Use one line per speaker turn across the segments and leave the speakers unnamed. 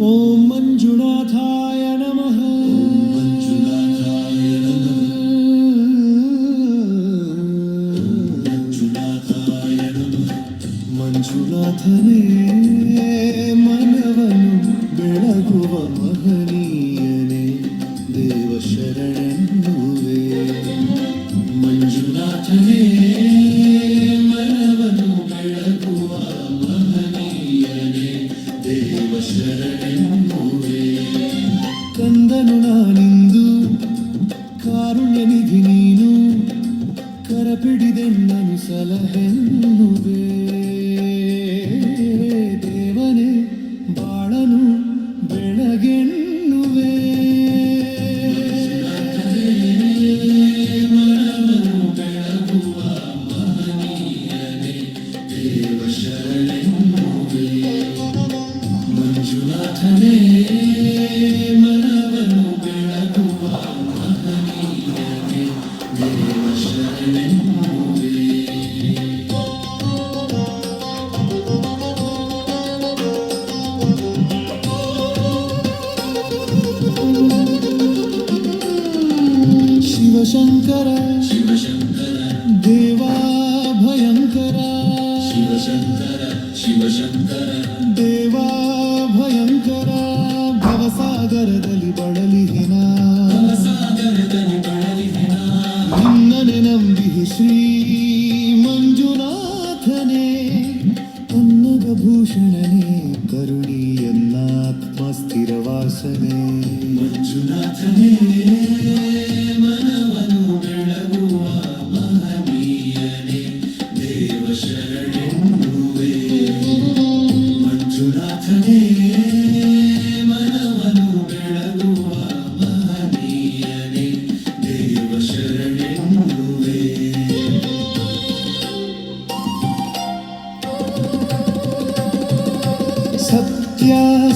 ಓಂ ಮಂಜುನಾಥಾಯ ನಮಃ. ಮಂಜುನಾಥನೇ ಮನವನು ಬೆಳಗುವ ಮಹನೀಯನೇ ದೇವ ಶರಣೆನ್ನುವೆ. ಮಂಜುನಾಥನೇ ಮನವನು ಬೆಳಗುವ ಮಹನೀಯನೇ ದೇವ ಶರಣೆನ್ನುವೆ. ಕಂದನು ನಾನಿಂದು ಕಾರುಣ್ಯ ನಿಧಿ ನೀನು ಕರಪಿಡಿದೆನ್ನನು ಸಲಹೆನ್ನುವೆ. ದೇವನೇ ಬಾಳನು ಬೆಳಗೆನ್ನುವೆ. ಮನವನ್ನು ಬೆಳಗುವ ಮಹನೀಯನೇ ದೇವ ಶರಣೆನ್ನುವೆ. ಮಂಜುನಾಥನೇ ಮನವನ್ನು ಬೆಳಗುವ ಮಹನೀಯನೇ ದೇವ ಶರಣೆನ್ನುವೆ. ಶಿವಶಂಕರ ಶಿವಶಂಕರ ದೇವಾ ಭಯಂಕರ. ಶಿವಶಂಕರ ಶಿವಶಂಕರ ದೇವಾ ಭಯಂಕರ. ಭವಸಾಗರದಲ್ಲಿ ಬಳಲಿಹಿನ ಭವಸಾಗರದಲ್ಲಿ ಬಳಲಿಹಿನ ನಿನ್ನನೆ ನಂಬಿಹಿ ಶ್ರೀ ಮಂಜುನಾಥನೇ. ಅನ್ನದ ಭೂಷಣನೇ ಕರುಣಿ ಎನ್ನಾತ್ಮ ಸ್ಥಿರವಾಸನೆ. ಮಂಜುನಾಥನೇ ಮನವನ್ನು ಬೆಳಗುವ ಮಹನೀಯನೇ ದೇವ ಶರಣೆನ್ನುವೆ. ಮಂಜುನಾಥನೇ ಮನವನ್ನು ಬೆಳಗುವ ಮಹನೀಯನೇ ದೇವ ಶರಣೆನ್ನುವೆ. ಸತ್ಯ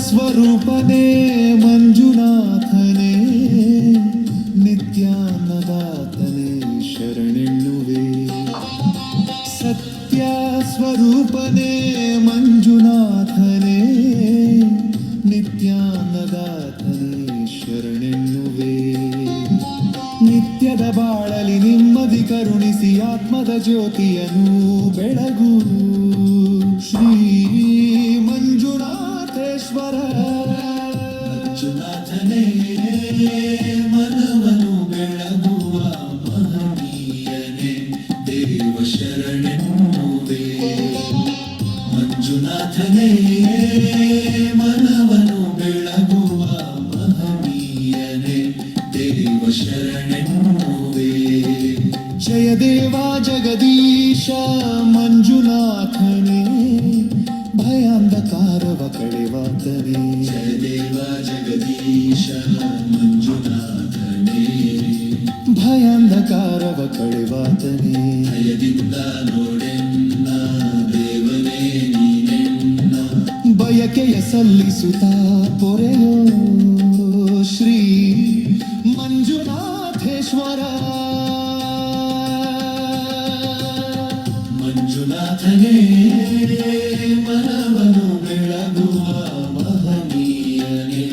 ಸ್ವರೂಪನೇ ಮಂಜುನಾಥನೇ ನಿತ್ಯಾನದಾತನೇ ಶರಣೆನ್ನುವೆ. ಸತ್ಯ ಸ್ವರೂಪನೇ ಮಂಜುನಾಥನೇ ನಿತ್ಯಾನದಾತನೇ ಶರಣೆನ್ನುವೆ. ನಿತ್ಯದ ಬಾಳಲಿ ನೆಮ್ಮದಿ ಕರುಣಿಸಿ ಆತ್ಮದ ಜ್ಯೋತಿಯನ್ನು ಬೆಳಗು ಶ್ರೀ ಮಂಜುನಾಥೇಶ್ವರ. ಮಂಜುನಾಥನೇ ಮನವನ್ನು ಬೆಳಗುವ ಮಹನೀಯನೇ ದೇವ ಶರಣೆನ್ನುವೆ. ಮಂಜುನಾಥನೇ ಮನವನ್ನು ಬೆಳಗುವ ಮಹನೀಯನೇ ದೇವ ಶರಣೆನ್ನುವೆ. ಜಯ ದೇವ ಜಗದೀಶ ಮಂಜುನಾಥನೇ ಭಯಾಂಧಕಾರವ ಕಳೆವಾತನೇ. ಜಯ ದೇವ ಜಗದೀಶ ಮಂಜುನಾಥನೇ ಭಯಾಂಧಕಾರವ ಕಳೆವಾತನೇ. ಭಯದಿಂದ ನೋಡೆನ್ನ ದೇವನೇ ನೀನೆನ್ನ ಬಯಕೆಯ ಸಲ್ಲಿಸುತ್ತಾ ಪೊರೆಯೋ ಶ್ರೀ ಮಂಜುನಾಥೇಶ್ವರ. ಮಂಜುನಾಥನೇ ಮನವನ್ನು ಬೆಳಗುವ ಮಹನೀಯನೇ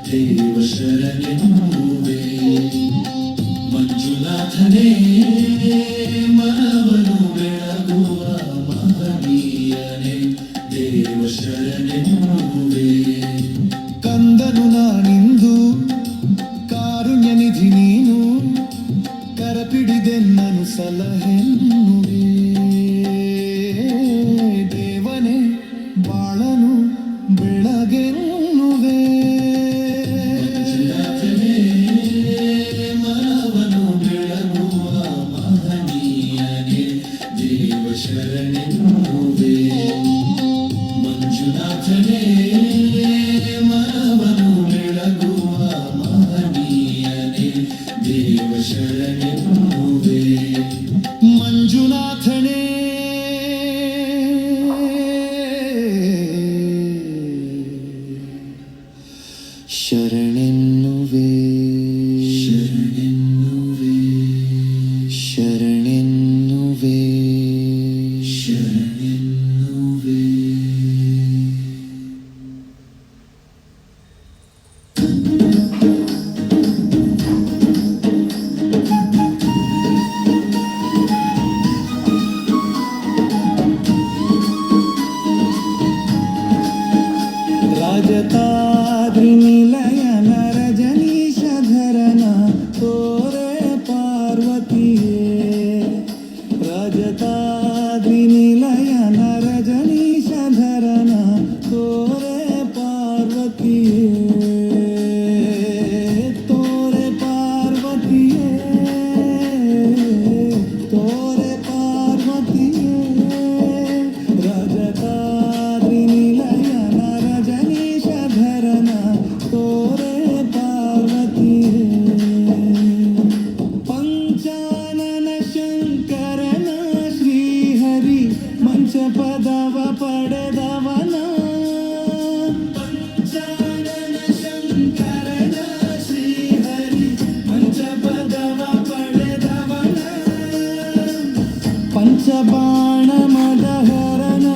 ದೇವ ಶರಣೆನ್ನುವೆ. ಮಂಜುನಾಥನೇ ಮನವನ್ನು ಬೆಳಗುವ ಮಹನೀಯನೇ ದೇವ ಶರಣೆನ್ನುವೆ. ಕಂದನು ನಾನಿಂದು ಕಾರುಣ್ಯ ನಿಧಿ ನೀನು ಕರಪಿಡಿದೆನ್ನನು ಸಲಹೆನ್ನುವೆ. ದೇವನೇ ಬಾಳನು ಬೆಳಗೆನ್ನುವೆ. ಮಂಜುನಾಥನೇ ಮನವನ್ನು ಬೆಳಗುವ ಮಹನೀಯನೇ ದೇವ ಶರಣೆನ್ನುವೆ. ಮಂಜುನಾಥನೇ ಮನವನ್ನು ಬೆಳಗುವ ಮಹನೀಯನೇ ದೇವ ಶರಣೆನ್ನುವೆ. ಮಂಜುನಾಥನೇ ಶರಣೆನ್ನುವೆ. ಶರಣೆನ್ನುವೆ ಶರಣೆನ್ನುವೆ ಶರಣೆನ್ನುವೆ.
ರಜತಾದ್ರಿ ನಿಲಯನ ರಜನೀಶಧರನ ತೋರೆ ಪಾರ್ವತಿಯೇ ರಜತಾದ್ರಿ ನಿಲಯನ ರಜನೀಶಧರನ ತೋರೆ ಪಾರ್ವತಿಯೇ ತೋರೆ ಪಾರ್ವತಿಯೇ ತೋರೆ ಪಾರ್ವತಿಯೇ ರಜತಾದ್ರಿ ನಿಲಯನ ರಜನೀಶಧರನ ತೋರೆ ಪಾರ್ವತಿಯೇ ಪಂಚಾನನ ಶಂಕರನ ಶ್ರೀಹರಿ ಮಂಚಪದವ ಪಡೆದವನ ಪಂಚಾನನ ಶಂಕರನ ಶ್ರೀಹರಿ ಮಂಚಪದವ ಪಡೆದವನ ಪಂಚಬಾಣ ಮದಹರನ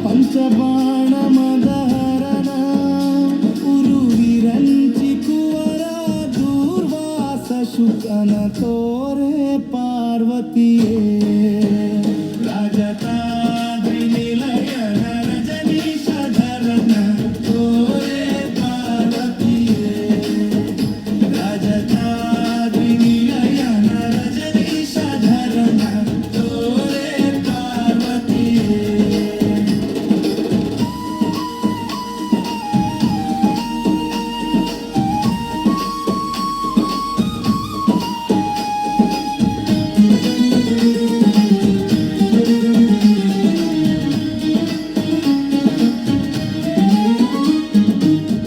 ಪಂಚಬಾಣ ಮದಹರನ ಉರುವಿರಂಚಿ ಕುವರ ದೂರ್ವಾಸ ಶುಕನ ತೋರೆ ಪಾರ್ವತಿಯೇ ರಾಜತಾದ್ರಿ ನಿಲಯನ ರಜನೀಶಧರನ ತೋರೆ ಪಾರ್ವತಿಯೇ ರಾಜತಾದ್ರಿ ನಿಲಯನ ರಜನೀಶಧರನ ತೋರೆ ಪಾರ್ವತಿಯೇ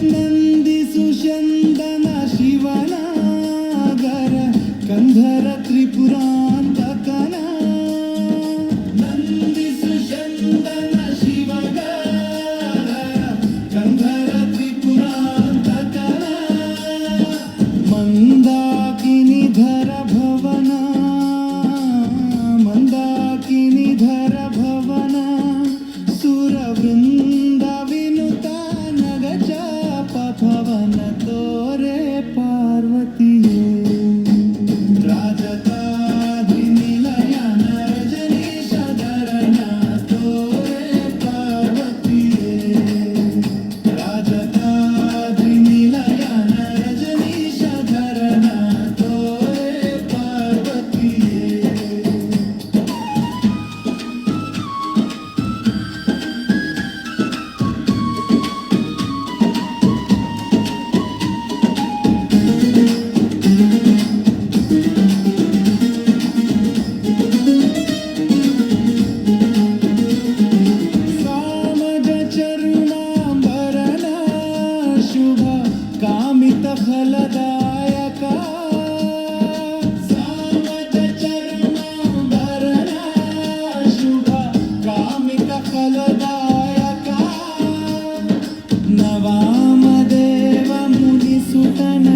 ನಂದಿಸು ಚಂದನ ಶಿವನಾಗರ ಕಂಧರ ತ್ರಿಪುರಾಂತಕನ ನಂದಿಸು ಚಂದನ ಶಿವಗಾರ ಕಂಧರ ತ್ರಿಪುರಾಂತಕನ ಮಂದಾಕಿನಿಧರ ಭವನ ಮಂದಾಕಿನಿಧರ ಭವನ ಸುರವೃಂದ ವಿನುತ ನಗಚಾಪ ಭವನ ತೋರೆ ಪಾರ್ವತಿಯೇ ರಾಜತಾದ್ರಿ ನಿಲಯನ ರಜನೀಶಧರನ ತೋರೆ ಪಾರ್ವತಿಯೇ ರಾಜತಾದ್ರಿ ನಿಲಯನ ರಜನೀಶಧರನ ತೋರೆ ಪಾರ್ವತಿಯೇ ಸಾಮಜ ಚರುಣಾಂಬರನ ಶುಭ ಕಾಮಿತ ಫಲದಾಯಕ ಸಾಮಜ ಚರುಣಾಂಬರನ ಶುಭ ಕಾಮಿತ ಫಲದಾಯಕ ನವಾಮದೇವ ಮುನಿಸುತನ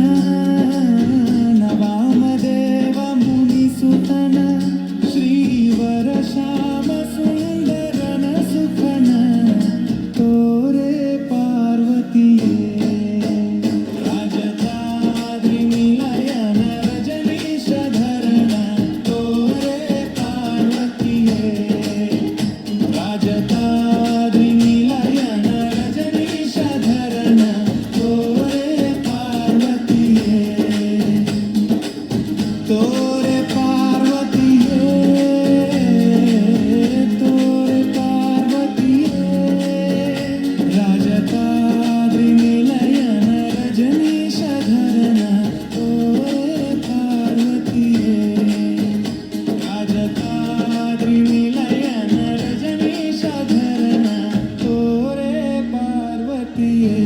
ನವಾಮದೇವ ಮುನಿಸುತನ ಶ್ರೀವರ ಶ್ಯಾಮ ಸುಂದರನ ಸುಖನ ತೋರೆ ಪಾರ್ವತಿಯೇ ರಾಜತಾದ್ರಿ ನಿಲಯನ ರಜನೀಶಧರನ ತೋರೆ ಪಾರ್ವತಿಯೇ ರಾಜತಾದ್ರಿ ನಿಲಯನ ರಜನೀಶಧರನ ತೋರೆ ಪಾರ್ವತಿಯೇ ತೋರೆ ಪಾರ್ವತಿಯೇ ತೋರೆ ಪಾರ್ವತಿಯೇ ರಾಜತಾದ್ರಿ ನಿಲಯನ ರಜನೀಶಧರನ ತೋರೆ ಪಾರ್ವತಿಯೇ ರಾಜತಾದ್ರಿ ನಿಲಯನ ರಜನೀಶಧರನ ತೋರೆ ಪಾರ್ವತಿಯೇ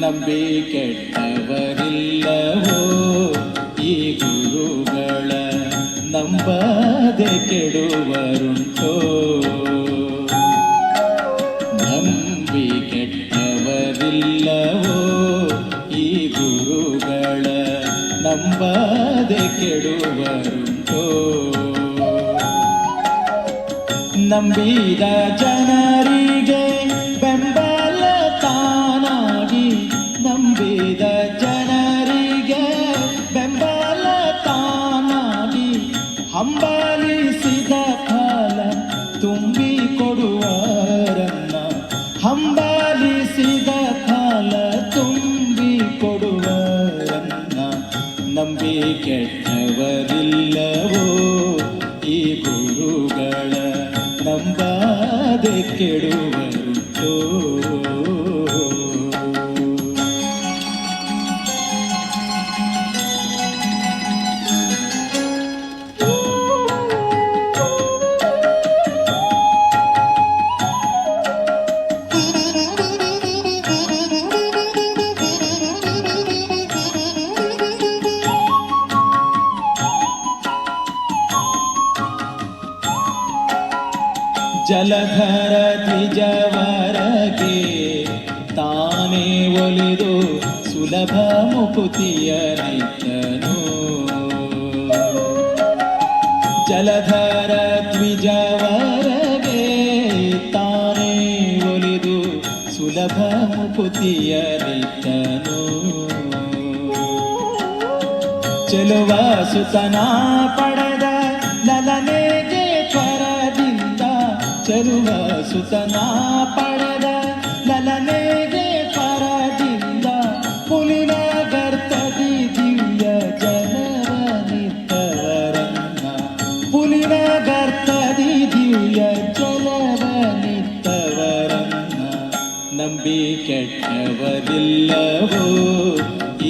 ನಂಬಿ ಕೆಟ್ಟವರಿಲ್ಲವೋ ಈ ಗುರುಗಳ ನಂಬದೆ ಕೆಡುವರುಂಟೋ ನಂಬಿ ನಂಬದೆ ಕೆಡುವರುಂಟೋ. ನಂಬಿದ ಜನರಿಗೆ ಬೆಂಬಲ ತಾನಾಗಿ, ನಂಬಿದ ಜನರಿಗೆ ಬೆಂಬಲ ತಾನಾಗಿ, ಹಂಬಲಿಸಿದ ಫಲ ತುಂಬಿ ಕೊಡುವರನ್ನ, ಹಂಬಲಿಸಿದ ಫಲ ತುಂಬಿ ಕೊಡುವರನ್ನ. ನಂಬಿ ಕೆಟ್ಟವರಿಲ್ಲವೋ ಈ ಗುರುಗಳ, ನಂಬದೆ ಕೆಡುವರುಂಟೋ. ಜಲಧರ ದ್ವಿಜವರಗೆ ತಾನೇ ಒಲಿದು ಸುಲಭ ಮುಕುತಿಯ ನೈತನು. ಜಲಧರ ದ್ವಿಜವರಗೆ ತಾನೇ ಒಲಿದು ಸುಲಭ ಮುಕುತಿಯ ನೈತನು. ಚೆಲುವ ಸುತನ ಪಡೆದ ಲಲನೆಗೆ ತ್ವರದಿಂದ, ಚೆಲುವ ಸುತನ ಪಡೆದ ಲಲನೆಗೆ ಪರದಿಂದ, ಪುಲಿನ ಗರ್ತದಿ ದಿವ್ಯ ಜಲವನಿತ್ತವರನ್ನ, ಪುಲಿನ ಗರ್ತದಿ ದಿವ್ಯ ಜಲವನಿತ್ತವರನ್ನ. ನಂಬಿ ಕೆಟ್ಟವರಿಲ್ಲವೋ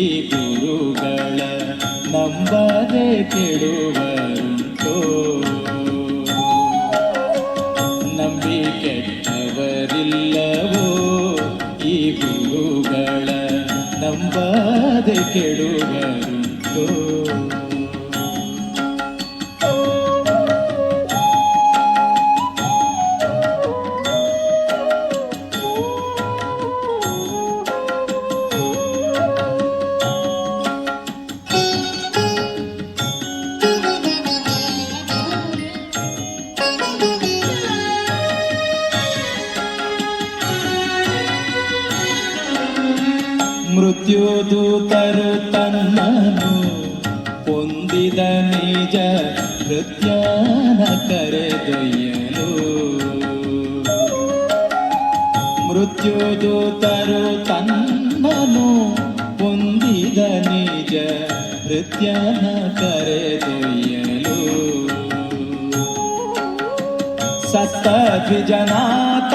ಈ ಗುರುಗಳ, ನಂಬದೆ ಕೆಡುವರುಂಟೋ. ನಂಬಿ ಕೆಟ್ಟವರಿಲ್ಲವೋ ಈ ಗುರುಗಳ, ನಂಬದೆ ಕೆಡುವರುಂಟೋ. ಮೃತ್ಯುದೂತರು ತನ್ನನು ಹೊಂದಿದ ನಿಜ ಹೃದಯನ ಕರೆದೊಯ್ಯಲು, ಮೃತ್ಯುದೂತರು ತನ್ನನು ಹೊಂದಿದ ನಿಜ ಹೃದಯನ ಕರೆದೊಯ್ಯಲು. ಸತ್ತ ದ್ವಿಜನಾಥ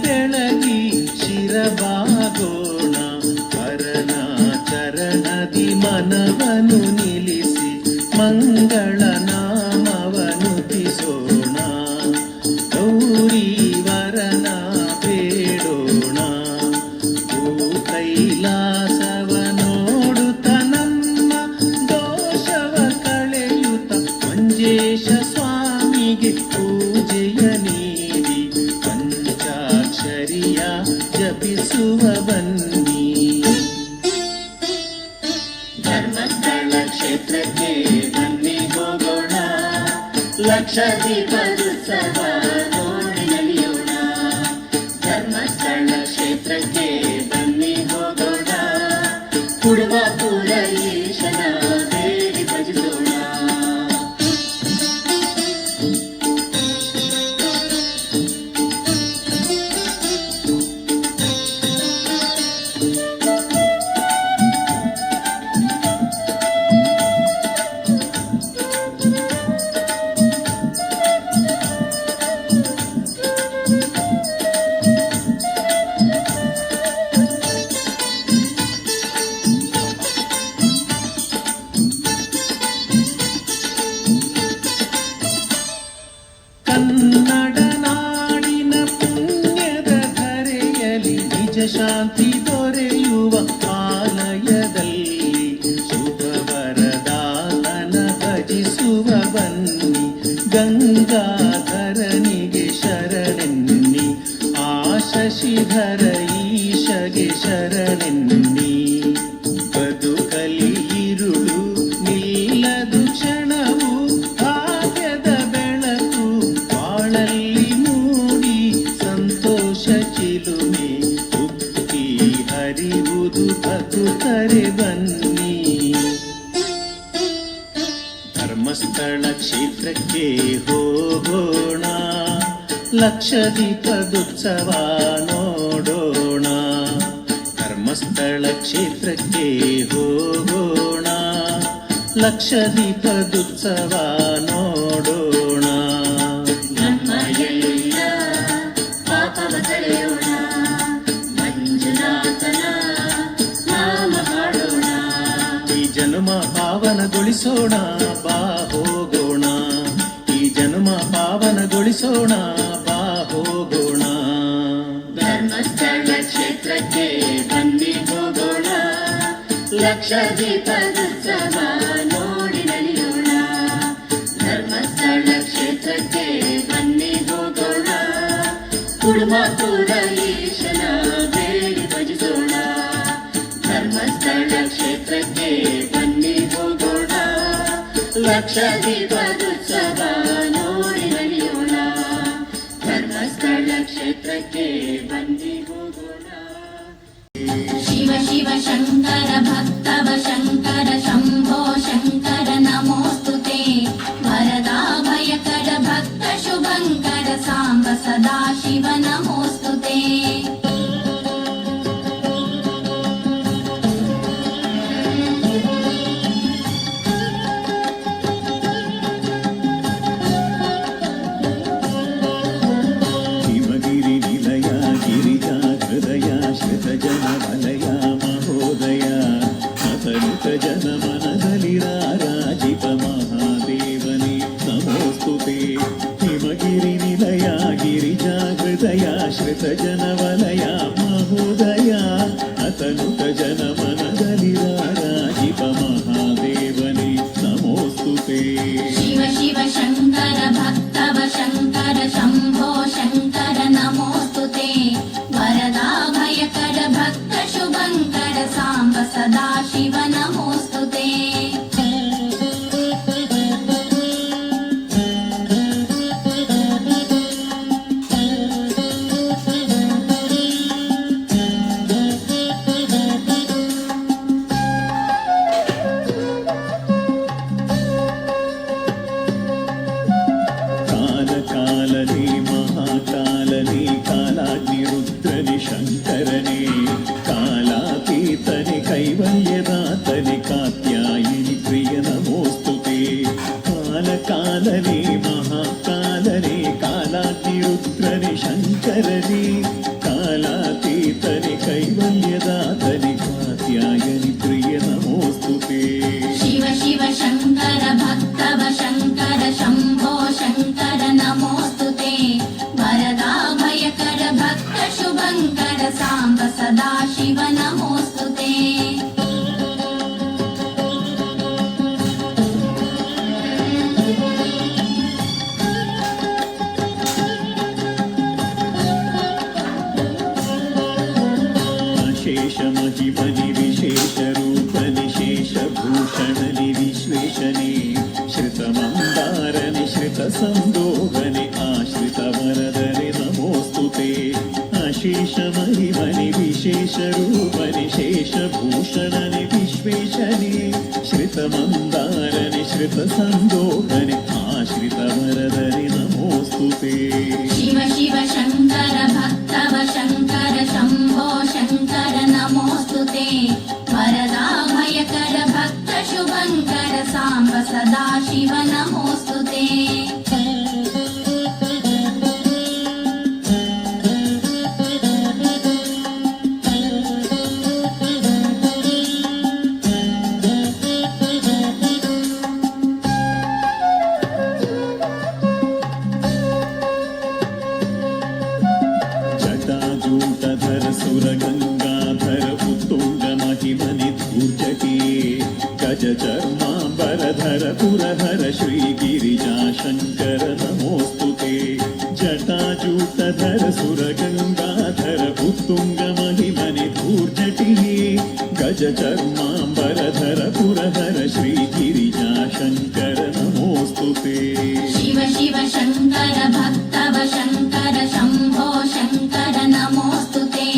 ಬೆಳಗಿ ಶಿರಬಾಗೋಣ, ಹರನ ಚರಣದಿ ಮನವನು ನಿಲ್ಲಿಸಿ ಮಂಗಳ ನಾಮವನು ತಿಸೋಣ. ಗೌರಿ ವರನ ಬೇಡೋಣ, ಭೂ ಕೈಲಾಸವ ನೋಡುತ್ತ ನಮ್ಮ ದೋಷವ ಕಳೆಯುತ್ತ ಮಂಜೇಶ ಸ್ವಾಮಿಗೆ ಪೂಜೆಯ ನೀಡಿ ಪಂಚಾಕ್ಷರಿಯ ಜಪಿಸುವ ಬನ್ನಿ.
ಧರ್ಮಸ್ಥಳ ಕ್ಷೇತ್ರಕ್ಕೆ ಬನ್ನಿ ಹೋಗೋಣ, ಲಕ್ಷ ದೀಪೋತ್ಸವ ನೋಡಿ ನಲಿಯೋಣ. ಧರ್ಮಸ್ಥಳ ಕ್ಷೇತ್ರಕ್ಕೆ ಬನ್ನಿ ಹೋಗೋಣ, ಕುಡುವ ಪೂರೈಶನ ಬೇಡಿ ಭಜಿಸೋಣ.
ಜಪಿಸುವ ಬನ್ನಿ ಗಂಗಾಧರನಿಗೆ ಶರಣೆನ್ನಿ ಆ ಶಶಿಧರ ಈಶಗೆ ಶರಣೆನ್ನಿ ಬದುಕಲಿ ಇರುಳು ನಿಲ್ಲದು ಕ್ಷಣವು ಭಾಗ್ಯದ ಬೆಳಕು ಬಾಳಲ್ಲಿ ಮೂಡಿ ಸಂತೋಷ ಚಿಲುಮೆ ಉಕ್ಕಿ ಹರಿವುದು ಭಕ್ತರೆ ಬನ್ನಿ ಧರ್ಮಸ್ಥಳ ಕ್ಷೇತ್ರಕ್ಕೆ ಹೋಗೋಣ ಲಕ್ಷದೀಪದುತ್ಸವ ನೋಡೋಣ ಧರ್ಮಸ್ಥಳ ಕ್ಷೇತ್ರಕ್ಕೆ ಹೋಗೋಣ ಲಕ್ಷದೀಪದುತ್ಸವ ನೋಡೋಣ
ನಮ್ಮ ಎಲ್ಲ ಪಾಪವ ಕಳೆಯೋಣ ಮಂಜುನಾಥನ ನಾಮ ಹಾಡೋಣ
ಈ ಜನ್ಮ ಪಾವನಗೊಳಿಸೋಣ ಬಾ ಹೋಗೋಣ ಈ ಜನ್ಮ ಪಾವನಗೊಳಿಸೋಣ ಬಾ ಹೋಗೋಣ
ಧರ್ಮಸ್ಥಳ ಕ್ಷೇತ್ರಕ್ಕೆ ಬನ್ನಿ ಹೋಗೋಣ ಲಕ್ಷದೀಪದುತ್ಸವ ನೋಡಿ ನಲಿಯೋಣ ಧರ್ಮಸ್ಥಳ ಕ್ಷೇತ್ರಕ್ಕೆ ಬನ್ನಿ ಹೋಗೋಣ ಕುಡುಮಾಪುರ ಈಶನ ಬೇಡಿ ಭಜಿಸೋಣ ಧರ್ಮಸ್ಥಳ ಕ್ಷೇತ್ರಕ್ಕೆ ಬನ್ನಿ ಹೋಗೋಣ ಲಕ್ಷದೀಪದುತ್ಸವ ನೋಡಿ ನಲಿಯೋಣ ಧರ್ಮಸ್ಥಳ ಕ್ಷೇತ್ರಕ್ಕೆ ಬನ್ನಿ ಹೋಗೋಣ ಶಿವ ಶಿವ ಶಂಕರ ಭಕ್ತವ ಶಂಕರ ಶಂಭೋ ಶಂಕರ ನಮೋಸ್ತುತೆ ವರದಾ ಭಯಕರ ಭಕ್ತ ಶುಭಂಕರ ಸಾಂಬ ಸದಾ ಶಿವ ನಮೋಸ್ತುತೆ
ಹಿಮಗಿರಿ ನಿಲಯ ಗಿರಿಜಾ ಹೃದಯ ಶ್ರಿತ ಜನ ವಲಯ ಮಹೋದಯ ಅತನುತ ಜನ ಮನದಲ್ಲಿ ರಾರಾಜಿತ ಮಹಾದೇವನೇ ನಮೋಸ್ತುತೆ ಹಿಮಗಿರಿ ನಿಲಯ ಗಿರಿಜಾ ಹೃದಯ ಶ್ರಿತ ಜನ ವಲಯ ಮಹೋದಯ ಅತನುತ ಜನ ಮನದಲ್ಲಿ ರಾರಾಜಿತ ಮಹಾದೇವನೇ ನಮೋಸ್ತುತೆ
ಶಿವ ಶಿವ ಶಂಕರ ಭಕ್ತವ ಶಂಕರ ಶಂಭೋ ಶಂಕರ ನಮೋಸ್ತುತೆ ವರದಾ ಭಯಕರ ಭಕ್ತ ಶುಭಂಕರ ಸಾಂಬ ಸದಾ ಶಿವ ನಮೋಸ್ತುತೆ
ಕಾಲ ಕಾಲನೇ ಮಹಾಕಾಲನೇ ಕಾಲಾಗ್ನಿ ರುದ್ರನೇ ಶಂಕರನೇ ಕಾಲಾತೀತನೆ ಕೈವಲ್ಯದಾತನೆ ಕಾತ್ಯಾಯಿನಿ ಪ್ರಿಯ ನಮೋಸ್ತುತೆ ಕಾಲ ಕಾಲನೇ ಮಹಾಕಾಲನೇ ಕಾಲಾಗ್ನಿ ರುದ್ರನೇ ಶಂಕರನೇ ಕಾಲಾತೀತನೆ ಕೈವಲ್ಯದಾತನೆ ಕಾತ್ಯಾಯನಿ ಪ್ರಿಯ ನಮೋಸ್ತುತೆ
ಶಿವ ಶಿವ ಶಂಕರ ಭಕ್ತವ ಶಂಕರ ಶಂಭೋ ಶಂಕರ ನಮೋಸ್ತುತೆ ವರದಾ ಭಯಕರ ಭಕ್ತ ಶುಭಂಕರ ಸಾಂಬ ಸದಾ ಶಿವ ನಮೋಸ್ತುತೆ
ಅಶೇಷ ಮಹಿಮನಿ ವಿಶೇಷ ರೂಪನಿ ಶೇಷ ಭೂಷಣನಿ ವಿಶ್ವೇಶನೇ ಶ್ರಿತ ಮಂದಾರನಿ ಶ್ರಿತ ಸಂದೋಹನಿ ಆಶ್ರಿತ ವರದನೆ ನಮೋಸ್ತುತೆ ಅಶೇಷ ಮಹಿಮನಿ ವಿಶೇಷ ರೂಪನಿ ಶೇಷ ಭೂಷಣನಿ ವಿಶ್ವೇಶನೇ ಶ್ರಿತ ಮಂದಾರನಿ ಶ್ರಿತ ಸಂದೋಹನಿ ಆಶ್ರಿತ ವರದನೆ ನಮೋಸ್ತುತೆ
ಶಿವ ಶಿವ ಶಂಕರ ಭಕ್ತವ ಶಂಕರ ಶಂಭೋ ಶಂಕರ ನಮೋಸ್ತುತೆ ವರದಾ ಭಯಕರ ಭಕ್ತ ಶುಭಂಕರ ಸಾಂಬ ಸದಾ ಶಿವ ನಮೋಸ್ತುತೆ
ಜಟಾಜೂಟಧರ ಸುರಗಂಗಾಧರ ಉತ್ತುಂಗ ಮಹಿಮನಿ ಧೂರ್ಜಟಿ ಗಜ ಚರ್ಮಾಂಬರ पीताम्बरधर पुरहर श्रीगिरिजाशङ्कर नमोऽस्तु ते जटाजूटधर सुरगङ्गाधर उत्तुङ्गमहिमनि धूर्जटिः गजचर्माम्बरधर पुरहर श्रीगिरिजाशङ्कर नमोऽस्तु ते
शिव शिव शङ्कर भक्तव शङ्कर शम्भो शङ्कर नमोऽस्तु ते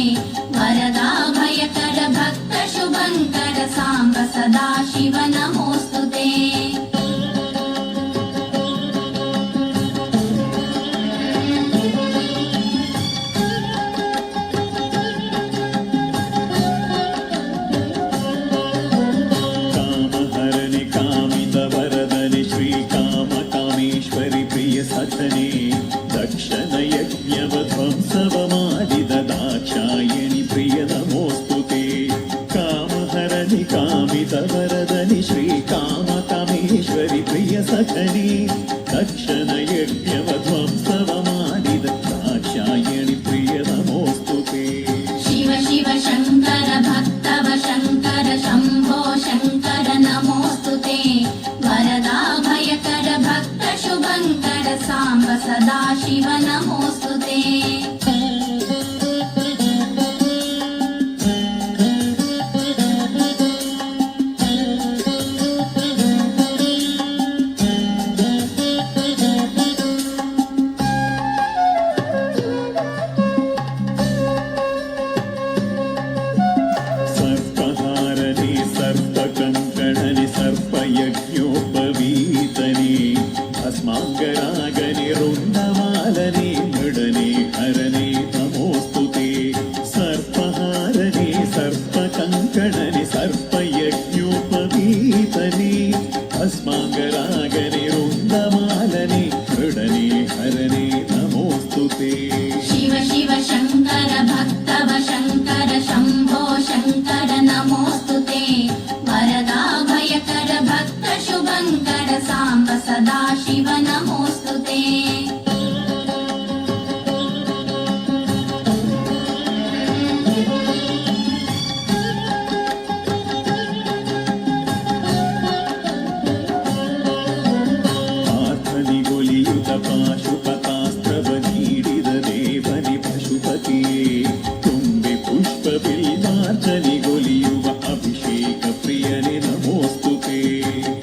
वरदाभयकर भक्त शुभङ्कर साम्ब सदा शिव नमोऽस्तु ते
कामहरणि कामितवरदनि श्रीकामकामेश्वरि प्रियसखने दक्षिणयज्ञवध्वंसवमादिद दाक्षायणि प्रिय नमोऽस्तु ते कामहरणि कामितवरदनि श्रीकामकामेश्वरि प्रियसखने दक्षिणयज्ञवध्वंसवमादिद दाक्षायणि प्रिय नमोऽस्तु ते
शिव शिव शङ्कर भक्तव शङ्कर शम्भो शङ्कर नमोऽस्तु ते वरदाभयकर भक्त शुभङ्कर साम्ब सदा शिव नमोऽस्तु ते
सर्पहारने सर्पकङ्कणनि सर्पयज्ञोपवीतने भस्माङ्गरागने रुण्डमालने मृडने हरने नमोऽस्तु ते सर्पहारने सर्पकङ्कणनि सर्पयज्ञोपवीतने भस्माङ्गरागने रुण्डमालने मृडने हरने नमोऽस्तु ते
शिव शिव शङ्कर भक्तव शङ्कर शम्भो शङ्कर नमोऽस्तु ते वरदाभयकर भक्त शुभङ्कर साम्ब सदा शिव नमोऽस्तु ते
पार्थनिगुलियुत पाशुपतास्त्रव ನೀಡಿದ ದೇವನಿ ಪಶುಪತಿಯೇ ತುಂಬಿ ಪುಷ್ಪಬಿಲ್ವಾರ್ಚನಿಗೊಲಿಯುವ ಅಭಿಷೇಕ ಪ್ರಿಯನೆ ನಮೋऽस्तु ते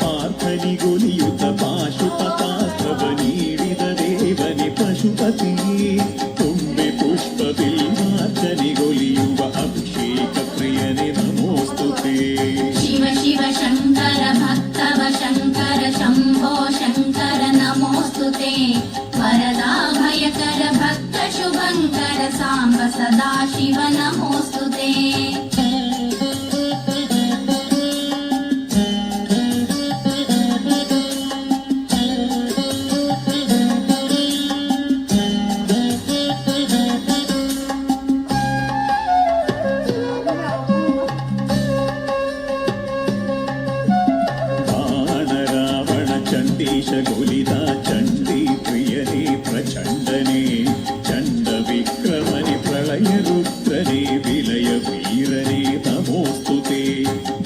ಪಾರ್ಥನಿಗುಲಿಯುತ ಪಾಶುಪತಾಸ್ತ್ರವ ನೀಡಿದ ದೇವನಿ ಪಶುಪತಿಯೇ ತುಂಬಿ ಪುಷ್ಪಬಿಲ್ವಾರ್ಚನಿಗೊಲಿಯುವ ಅಭಿಷೇಕ ಪ್ರಿಯನೆ ನಮೋऽस्तु ते
शिव शिव शङ्कर भक्तव शङ्कर शम्भो शङ्कर नमोऽस्तु ते वरदाभयकर भक्त शुभङ्कर साम्ब सदा शिव नमोऽस्तु ते
ಬಾಣರಾವಣ ಚಂಡೀಶ ಗುಲಿದ ಚಂಡೀ ಪ್ರಿಯನೇ ಪ್ರಚಂಡನೆ ಚಂಡ ವಿಕ್ರಮನೆ ಪ್ರಳಯ ರುದ್ರನೇ ವಿಲಯ ವೀರನೇ ನಮೋऽस्तु ते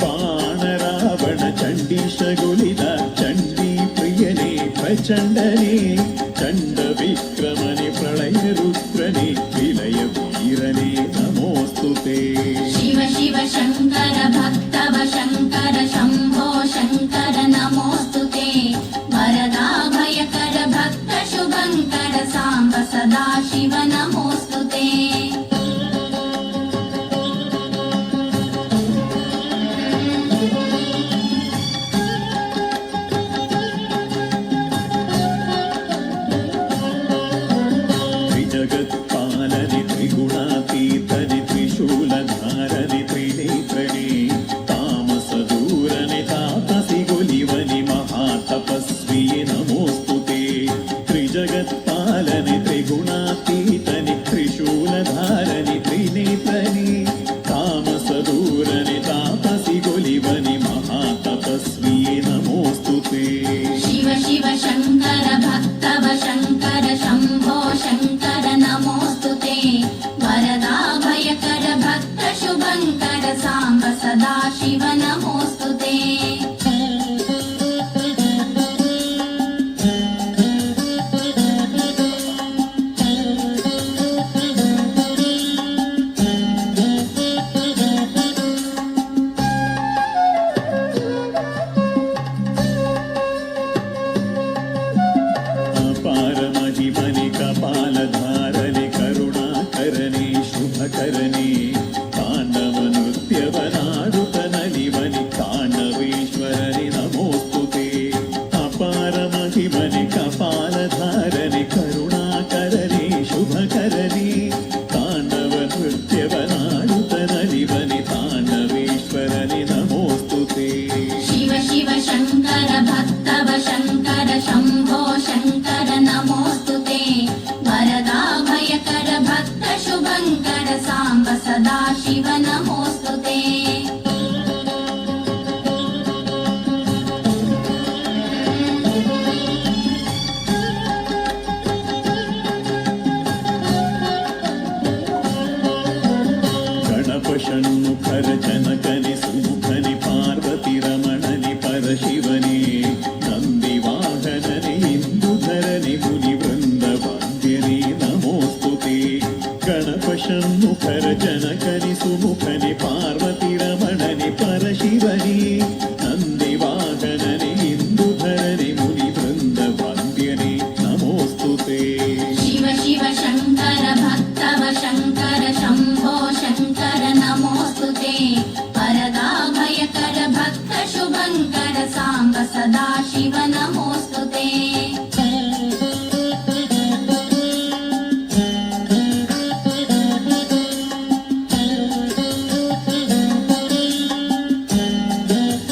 ಬಾಣರಾವಣ ಚಂಡೀಶ ಗುಲಿದ ಚಂಡೀ ಪ್ರಿಯನೇ ಪ್ರಚಂಡನೆ ಚಂಡ ವಿಕ್ರಮನೆ ಪ್ರಳಯ ರುದ್ರನೇ ವಿಲಯ ವೀರನೇ ನಮೋऽस्तु ते
शिव शिव शङ्कर भक्तव शङ्कर शम्भो शङ्कर नमोऽस्तु ते वरदाभयकर भक्त शुभङ्कर साम्ब सदा शिव नमोऽस्तु ते
त्रिजगत्पालनि त्रिगुणातीतनि त्रिशूलधारनि त्रिनेत्रने तामसदूरनि तापसिगुलिवनि महातपस्विये नमोऽस्तु ते त्रिजगत्पालनि त्रिगुणातीतनि त्रिशूलधारनि त्रिनेत्रने तामसदूरनि तापसिगुलिवनि महातपस्विये नमोऽस्तु ते
शिव शिव शङ्कर भक्तव शङ्कर शम्भो शङ्कर नमोऽस्तु ते वरदाभयकर भक्त शुभङ्कर साम्ब सदा शिव नमोऽस्तु ते
ಶಿವನೇ ನಂದಿವಾಹನನೇ ಇಂದುಧರನೆ ಮುನಿವೃಂದವಾದ್ಯನೇ ನಮೋಸ್ತುತೆ ಗಣಪ ಷಣ್ಮುಖರ ಜನಕನೆ ಸುಮುಖನೆ ಪಾರ್ವತಿ ರಮಣನೆ ಪರಶಿವನೇ ನಂದಿವಾಹನನೆ ಇಂದುಧರನೆ ಮುನಿವೃಂದವಾದ್ಯನೇ ನಮೋಸ್ತುತೆ
ಶಿವ ಶಿವ ಶಂಕರ